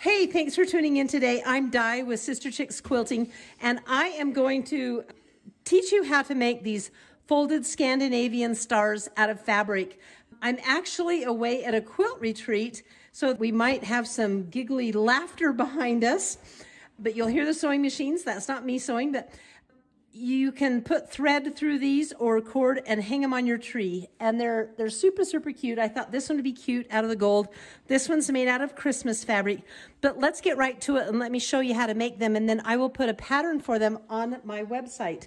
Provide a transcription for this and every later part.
Hey, thanks for tuning in today. I'm Di with Sister Chicks Quilting, and I am going to teach you how to make these folded Scandinavian stars out of fabric. I'm actually away at a quilt retreat, so we might have some giggly laughter behind us, but you'll hear the sewing machines. That's not me sewing, but you can put thread through these or cord and hang them on your tree. And they're super, super cute. I thought this one would be cute out of the gold. This one's made out of Christmas fabric. But let's get right to it and let me show you how to make them. And then I will put a pattern for them on my website.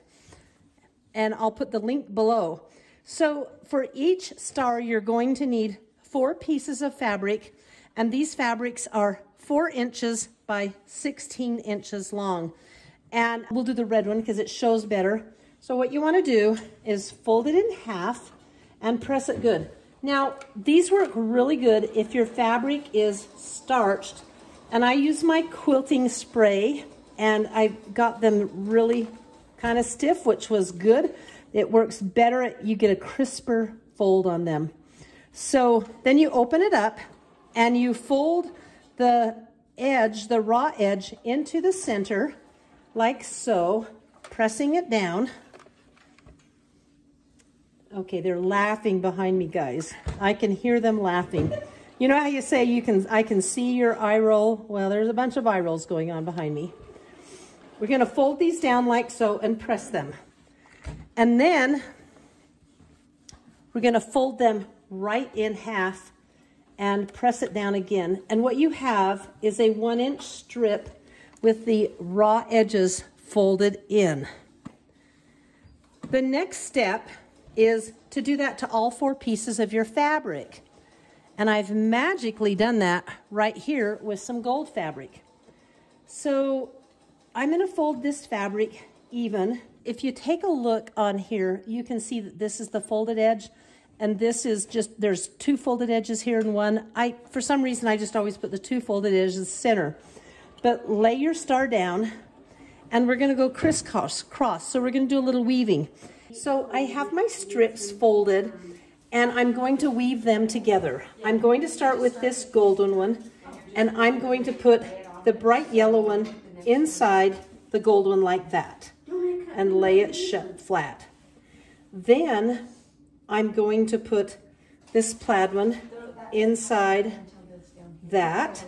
And I'll put the link below. So for each star, you're going to need 4 pieces of fabric. And these fabrics are 4 inches by 16 inches long. And we'll do the red one because it shows better. So what you want to do is fold it in half and press it good. Now, these work really good if your fabric is starched. And I use my quilting spray, and I got them really kind of stiff, which was good. It works better. You get a crisper fold on them. So then you open it up and you fold the edge, the raw edge, into the center, like so, pressing it down. Okay, they're laughing behind me, guys. I can hear them laughing. You know how you say I can see your eye roll? Well, there's a bunch of eye rolls going on behind me. We're going to fold these down like so and press them. And then we're going to fold them right in half and press it down again. And what you have is a 1-inch strip with the raw edges folded in. The next step is to do that to all 4 pieces of your fabric. And I've magically done that right here with some gold fabric. So I'm going to fold this fabric even. If you take a look on here, you can see that this is the folded edge, and this is just, there's 2 folded edges here and one. For some reason, I just always put the 2 folded edges center. But lay your star down, and we're going to go crisscross. So we're going to do a little weaving. So I have my strips folded, and I'm going to weave them together. I'm going to start with this golden one, and I'm going to put the bright yellow one inside the gold one like that, and lay it shut flat. Then I'm going to put this plaid one inside that.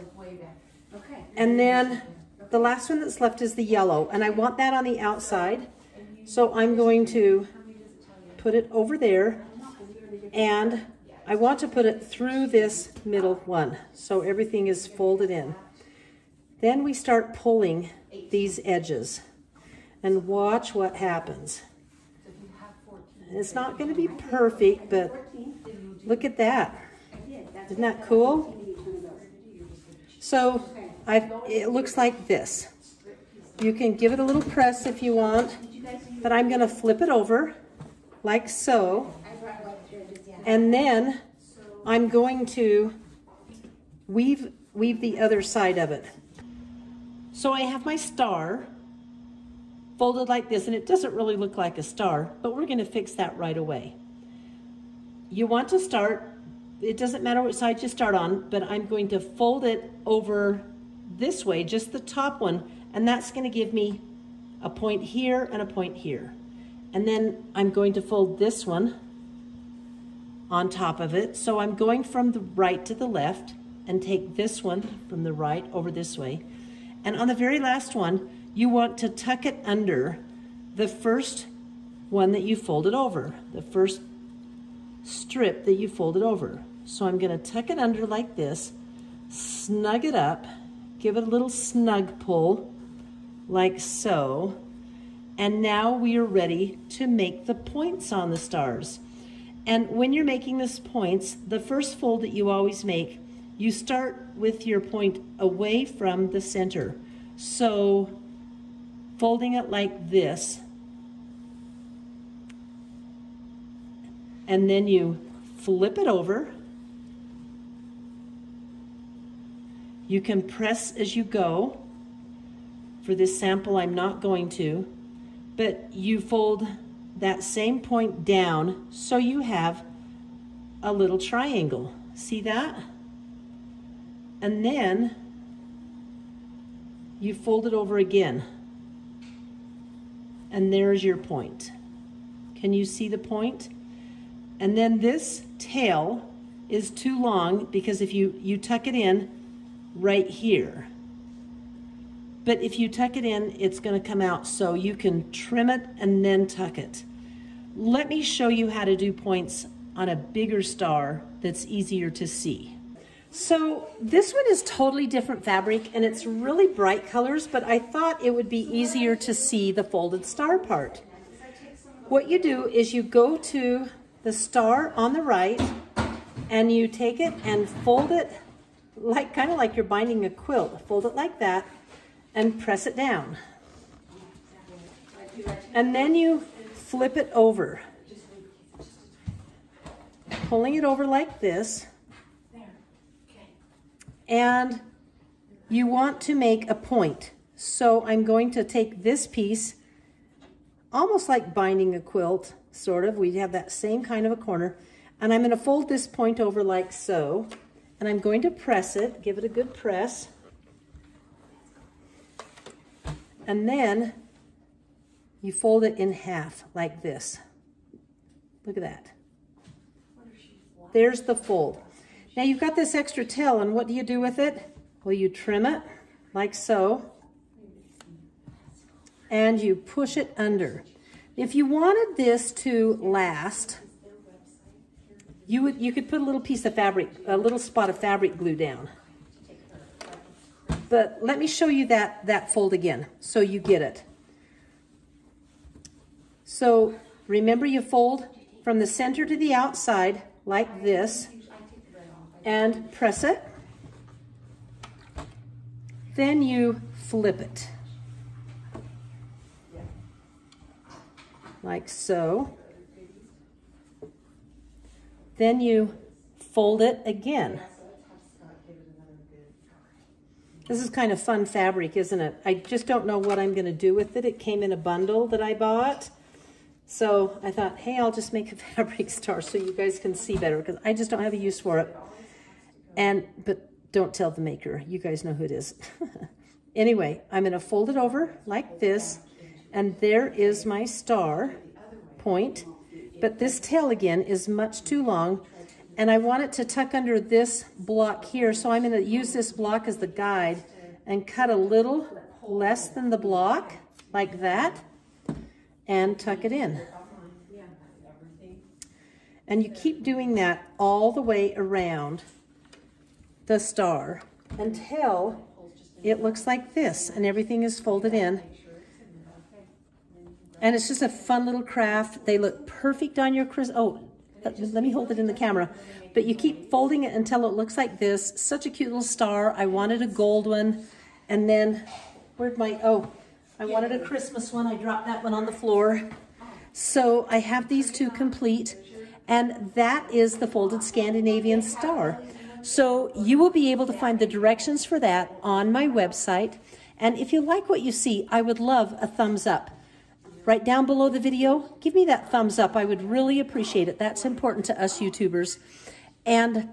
And then the last one that's left is the yellow, and I want that on the outside. So I'm going to put it over there, and I want to put it through this middle one, so everything is folded in. Then we start pulling these edges, and watch what happens. It's not going to be perfect, but look at that. Isn't that cool? So it looks like this. You can give it a little press if you want, but I'm going to flip it over like so, and then I'm going to weave the other side of it. So I have my star folded like this, and it doesn't really look like a star, but we're going to fix that right away. You want to start, it doesn't matter what side you start on, but I'm going to fold it over this way, just the top one, and that's going to give me a point here and a point here. And then I'm going to fold this one on top of it. So I'm going from the right to the left and take this one from the right over this way. And on the very last one, you want to tuck it under the first one that you folded over, the first strip that you folded over. So I'm going to tuck it under like this, snug it up, give it a little snug pull like so, and now we are ready to make the points on the stars. And when you're making these points, the first fold that you always make, you start with your point away from the center. So folding it like this, and then you flip it over. You can press as you go. For this sample, I'm not going to, but you fold that same point down so you have a little triangle. See that? And then you fold it over again. And there's your point. Can you see the point? And then this tail is too long because if you tuck it in right here. But if you tuck it in, it's going to come out, so you can trim it and then tuck it. Let me show you how to do points on a bigger star that's easier to see. So this one is totally different fabric and it's really bright colors, but I thought it would be easier to see the folded star part. What you do is you go to the star on the right and you take it and fold it like kind of like you're binding a quilt. Fold it like that and press it down. And then you flip it over, pulling it over like this. And you want to make a point. So I'm going to take this piece, almost like binding a quilt, sort of. We have that same kind of a corner. And I'm going to fold this point over like so. And I'm going to press it, give it a good press. And then you fold it in half like this. Look at that. There's the fold. Now you've got this extra tail, and what do you do with it? Well, you trim it like so, and you push it under. If you wanted this to last, you could put a little piece of fabric, a little spot of fabric glue down. But let me show you that fold again so you get it. So remember, you fold from the center to the outside like this and press it. Then you flip it like so. Then you fold it again. This is kind of fun fabric, isn't it? I just don't know what I'm going to do with it. It came in a bundle that I bought. So I thought, hey, I'll just make a fabric star so you guys can see better, because I just don't have a use for it. But don't tell the maker. You guys know who it is. Anyway, I'm going to fold it over like this, and there is my star point. But this tail again is much too long, and I want it to tuck under this block here, so I'm going to use this block as the guide and cut a little less than the block, like that, and tuck it in. And you keep doing that all the way around the star until it looks like this and everything is folded in. And it's just a fun little craft. They look perfect on your Christmas. Oh, let me hold it in the camera. But you keep folding it until it looks like this. Such a cute little star. I wanted a gold one. And then, where'd my, oh, I wanted a Christmas one. I dropped that one on the floor. So I have these two complete. And that is the folded Scandinavian star. So you will be able to find the directions for that on my website. And if you like what you see, I would love a thumbs up. Right down below the video, give me that thumbs up. I would really appreciate it. That's important to us YouTubers. And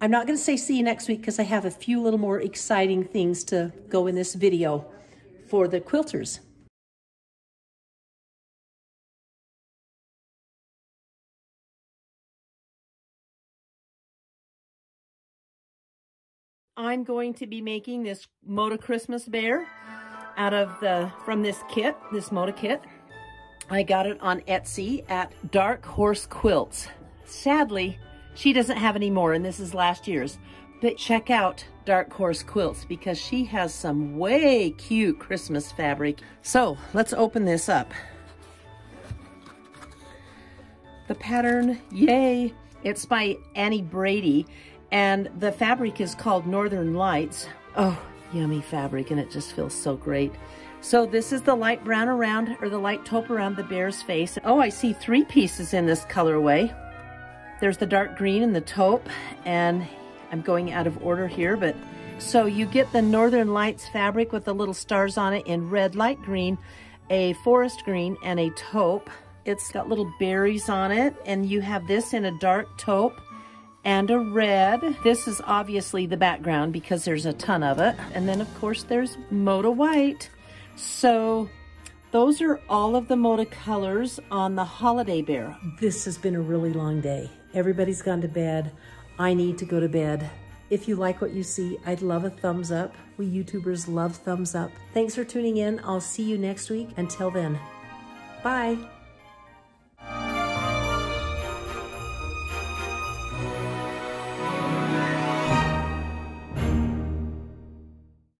I'm not going to say see you next week because I have a few little more exciting things to go in this video for the quilters. I'm going to be making this Moda Christmas bear out of from this kit, this Moda kit. I got it on Etsy at Dark Horse Quilts. Sadly, she doesn't have any more, and this is last year's. But check out Dark Horse Quilts because she has some way cute Christmas fabric. So let's open this up. The pattern, yay! It's by Annie Brady, and the fabric is called Northern Lights. Oh, yummy fabric, and it just feels so great. So this is the light brown around, or the light taupe around the bear's face. Oh, I see 3 pieces in this colorway. There's the dark green and the taupe, and I'm going out of order here, but so you get the Northern Lights fabric with the little stars on it in red, light green, a forest green, and a taupe. It's got little berries on it, and you have this in a dark taupe and a red. This is obviously the background because there's a ton of it. And then of course there's Moda white. So those are all of the Moda colors on the holiday bear. This has been a really long day. Everybody's gone to bed. I need to go to bed. If you like what you see, I'd love a thumbs up. We YouTubers love thumbs up. Thanks for tuning in. I'll see you next week. Until then, bye.